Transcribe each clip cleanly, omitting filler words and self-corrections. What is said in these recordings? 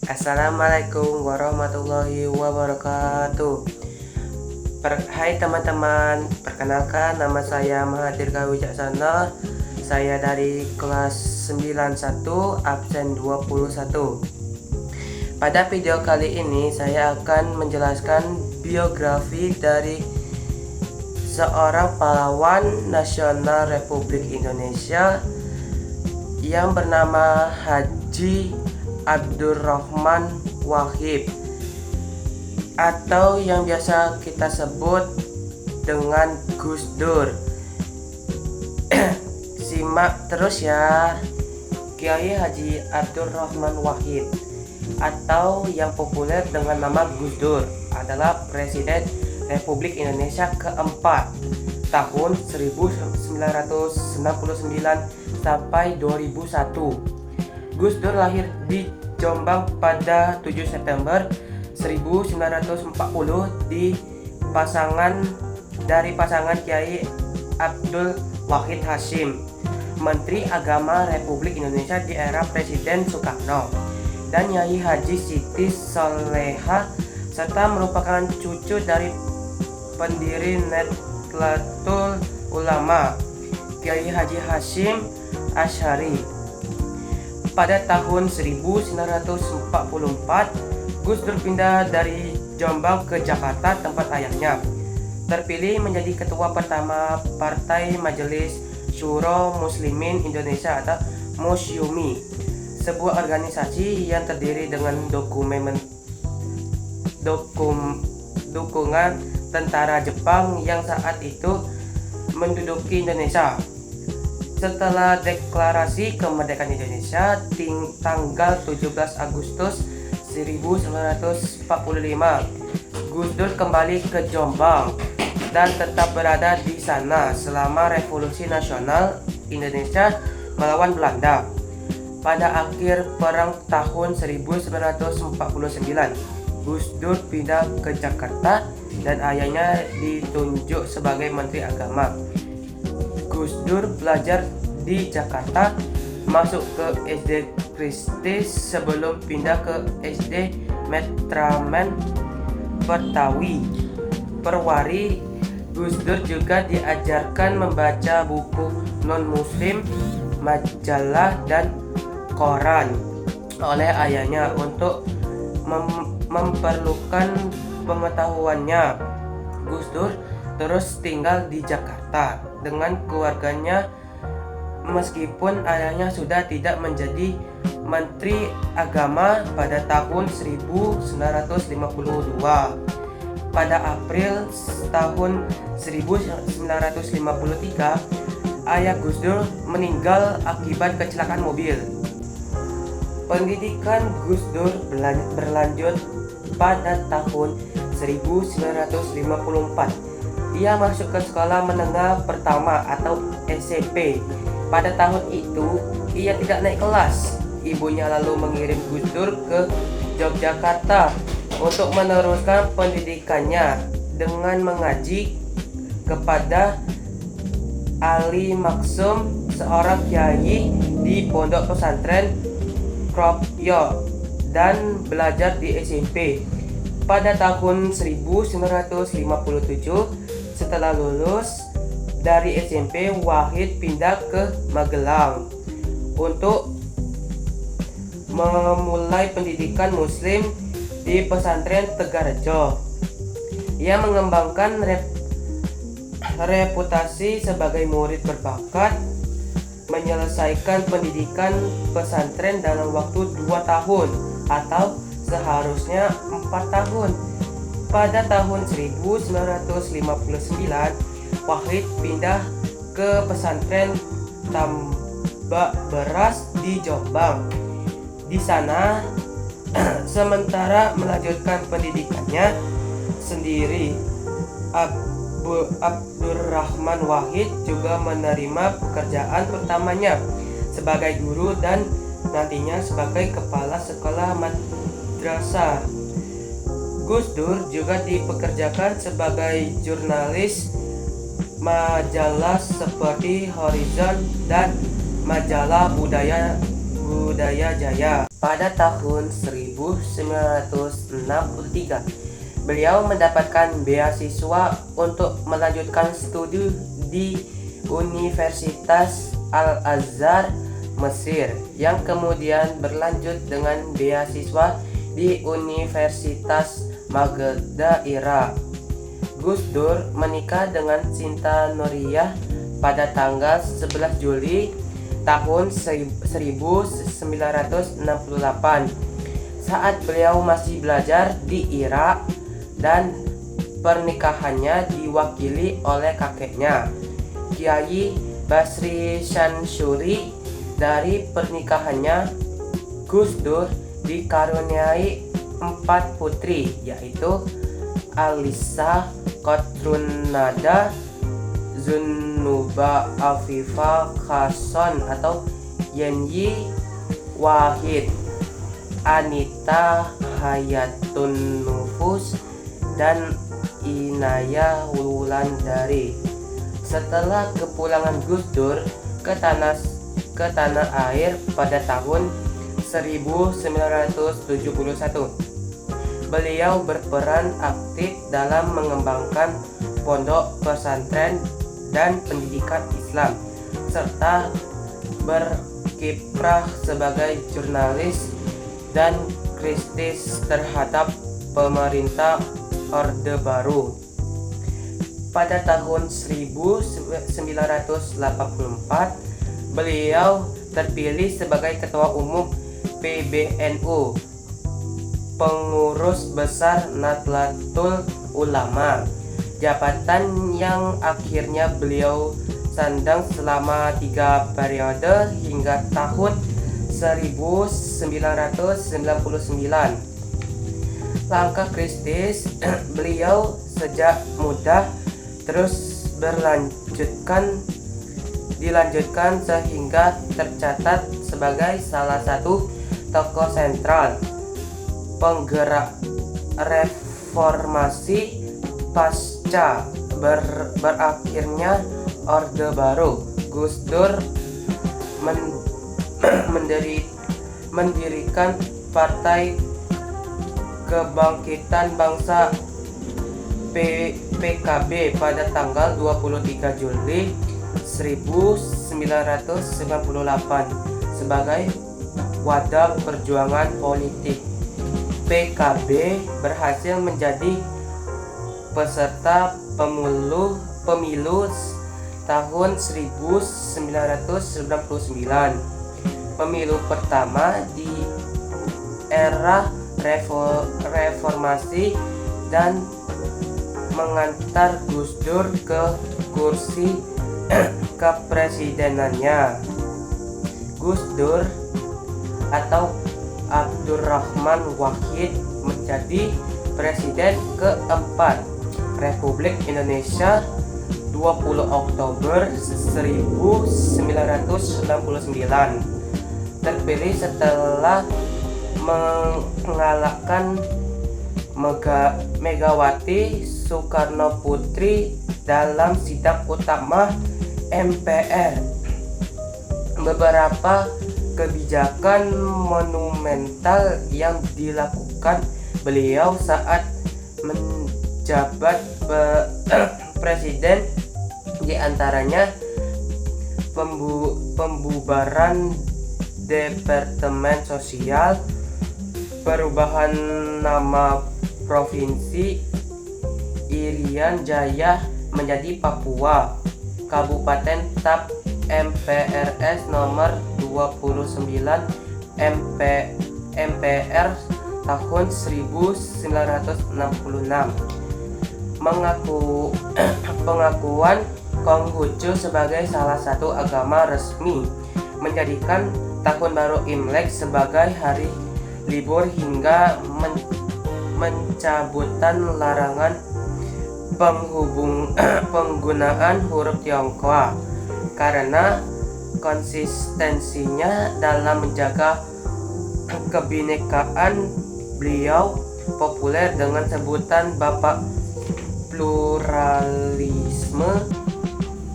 Assalamualaikum warahmatullahi wabarakatuh. Hai teman-teman, perkenalkan nama saya Mahathir Wijaksana. Saya dari kelas 91 absen 21. Pada video kali ini saya akan menjelaskan biografi dari seorang pahlawan nasional Republik Indonesia yang bernama Haji Abdurrahman Wahid, atau yang biasa kita sebut dengan Gus Dur. Simak terus ya. Kiai Haji Abdurrahman Wahid, atau yang populer dengan nama Gus Dur, adalah Presiden Republik Indonesia keempat tahun 1999 sampai 2001. Gus Dur lahir di Jombang pada 7 September 1940 dari pasangan Kiai Abdul Wahid Hasyim, Menteri Agama Republik Indonesia di era Presiden Soekarno, dan Yai Haji Siti Soleha, serta merupakan cucu dari pendiri Nahdlatul Ulama Kiai Haji Hasyim Asy'ari. Pada tahun 1944, Gus Dur pindah dari Jombang ke Jakarta, tempat ayahnya. Terpilih menjadi ketua pertama Partai Majelis Syuro Muslimin Indonesia atau MUSYUMI, sebuah organisasi yang terdiri dengan dukungan tentara Jepang yang saat itu menduduki Indonesia. Setelah deklarasi kemerdekaan Indonesia tanggal 17 Agustus 1945, Gus Dur kembali ke Jombang dan tetap berada di sana selama Revolusi Nasional Indonesia melawan Belanda. Pada akhir perang tahun 1949, Gus Dur pindah ke Jakarta dan ayahnya ditunjuk sebagai Menteri Agama. Gus Dur belajar di Jakarta, masuk ke SD Kristis sebelum pindah ke SD Matraman Perwari. Gus Dur juga diajarkan membaca buku non-muslim, majalah, dan koran oleh ayahnya untuk memperlukan pengetahuannya. Gus Dur terus tinggal di Jakarta dengan keluarganya meskipun ayahnya sudah tidak menjadi Menteri Agama pada tahun 1952. Pada April tahun 1953, ayah Gus Dur meninggal akibat kecelakaan mobil. Pendidikan Gus Dur berlanjut pada tahun 1954. Ia masuk ke sekolah menengah pertama atau SMP. Pada tahun itu, ia tidak naik kelas. Ibunya lalu mengirim Gus Dur ke Yogyakarta untuk meneruskan pendidikannya dengan mengaji kepada Ali Maksum, seorang kiai di pondok pesantren Kropyo, dan belajar di SMP. Pada tahun 1957, setelah lulus dari SMP, Wahid pindah ke Magelang untuk memulai pendidikan muslim di pesantren Tegarrejo. Ia mengembangkan reputasi sebagai murid berbakat, menyelesaikan pendidikan pesantren dalam waktu 2 tahun atau seharusnya 4 tahun. Pada tahun 1959, Wahid pindah ke pesantren Tambak Beras di Jombang. Di sana, sementara melanjutkan pendidikannya sendiri, Abdurrahman Wahid juga menerima pekerjaan pertamanya sebagai guru dan nantinya sebagai kepala sekolah madrasah. Gus Dur juga dipekerjakan sebagai jurnalis majalah seperti Horizon dan majalah Budaya Jaya. pada tahun 1963. Beliau mendapatkan beasiswa untuk melanjutkan studi di Universitas Al-Azhar, Mesir, yang kemudian berlanjut dengan beasiswa di Universitas Maghda, Irak. Gus Dur menikah dengan Sinta Nuriyah pada tanggal 11 Juli tahun 1968 saat beliau masih belajar di Irak, dan pernikahannya diwakili oleh kakeknya, Kiai Basri Syansuri. Dari pernikahannya, Gus Dur dikaruniai 4 putri, yaitu Alisa, Kotrunada, Zunuba, Afifa, Khason atau Yenyi, Wahid, Anita, Hayatun Nufus, dan Inaya Wulandari. Setelah kepulangan Gus Dur ke tanah air pada tahun 1971, beliau berperan aktif dalam mengembangkan pondok pesantren dan pendidikan Islam, serta berkiprah sebagai jurnalis dan kritis terhadap pemerintah Orde Baru. Pada tahun 1984, beliau terpilih sebagai Ketua Umum PBNU, Pengurus Besar Nahdlatul Ulama, jabatan yang akhirnya beliau sandang selama 3 periode hingga tahun 1999. Langkah kritis beliau sejak muda terus dilanjutkan sehingga tercatat sebagai salah satu tokoh sentral penggerak reformasi pasca berakhirnya Orde Baru. Gus Dur mendirikan Partai Kebangkitan Bangsa PKB pada tanggal 23 Juli 1998 sebagai wadah perjuangan politik. PKB berhasil menjadi peserta pemilu tahun 1999, pemilu pertama di era reformasi, dan mengantar Gus Dur ke kursi kepresidenannya. Gus Dur atau Abdurrahman Wahid menjadi presiden keempat Republik Indonesia 20 Oktober 1969. Terpilih setelah mengalahkan Megawati Soekarno Putri dalam sidang utama MPR. Beberapa kebijakan monumental yang dilakukan beliau saat menjabat presiden, diantaranya pembubaran Departemen Sosial, perubahan nama provinsi Irian Jaya menjadi Papua, Kabupaten TAP MPRS nomor 29 MPR tahun 1966. Pengakuan Konghucu sebagai salah satu agama resmi, menjadikan Tahun Baru Imlek sebagai hari libur, hingga mencabutan larangan penggunaan huruf Tionghoa karena konsistensinya dalam menjaga kebinekaan. Beliau populer dengan sebutan Bapak Pluralisme.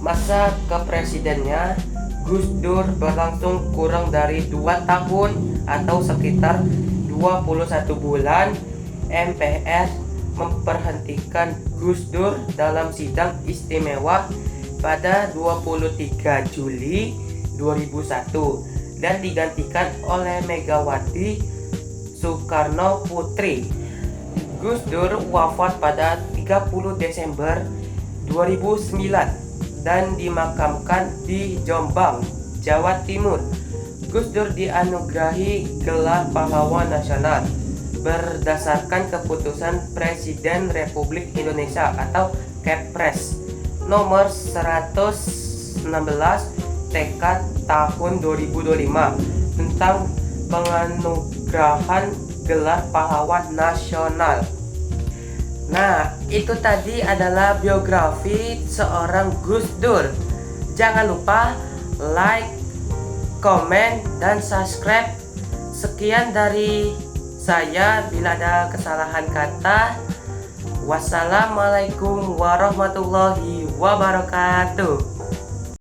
Masa kepresidennya Gus Dur berlangsung kurang dari 2 tahun atau sekitar 21 bulan, MPR memberhentikan Gus Dur dalam sidang istimewa pada 23 Juli 2001 dan digantikan oleh Megawati Soekarno Putri. Gus Dur wafat pada 30 Desember 2009 dan dimakamkan di Jombang, Jawa Timur. Gus Dur dianugerahi gelar pahlawan nasional berdasarkan keputusan Presiden Republik Indonesia atau Kepres nomor 116 TK tahun 2025 tentang penganugerahan gelar pahlawan nasional. Nah, itu tadi adalah biografi seorang Gus Dur. Jangan lupa like, komen, dan subscribe. Sekian dari saya, bila ada kesalahan kata. Wassalamualaikum warahmatullahi wabarakatuh.